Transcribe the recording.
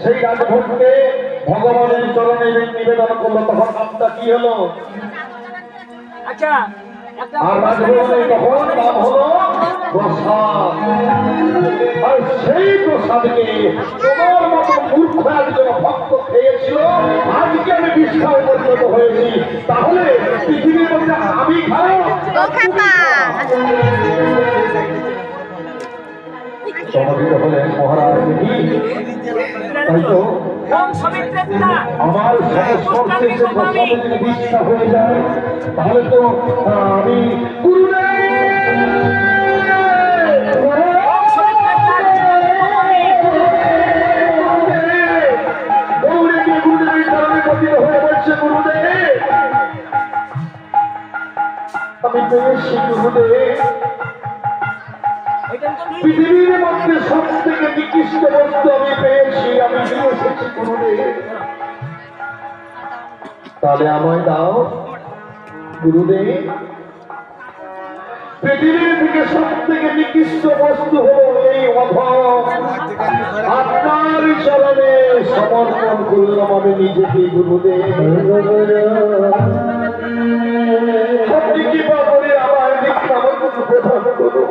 সেই রাজভোগকে ভগবানের চরণে নিবেদন করলো, তখন নামটা কি হলো? আচ্ছা আর রাজভোগের তখন নাম হলো প্রসাদ। আর সেই প্রসাদকে তোমার মতো মূর্খ একজন ভক্ত খেয়েছিল, আজকে আমি বিষ্ঠায় পরিণত হয়েছি। তাহলে পৃথিবীর মধ্যে আমি খাও সমাধিত হলেন মহারাজ। তাই তো আমার সংস্পর্শে যে প্রসাদে যদি বিষ্ঠা হয়ে যায়, তাহলে তো আমি আমি পেয়েছি গুরুদেব, পৃথিবীর মধ্যে সব থেকে নিকৃষ্ট বস্তু আমি পেয়েছি, আমি নিয়ে এসেছি গুরুদেব। তাহলে আমায় দাও গুরুদেব। পৃথিবীর থেকে সব থেকে নিকৃষ্ট বস্তু হলো এই অধম, আপনার চরণে সমর্পণ করলাম আমি নিজেকে গুরুদেব। আপনি কৃপা করে আমার দিকে আমার প্রধান করুন।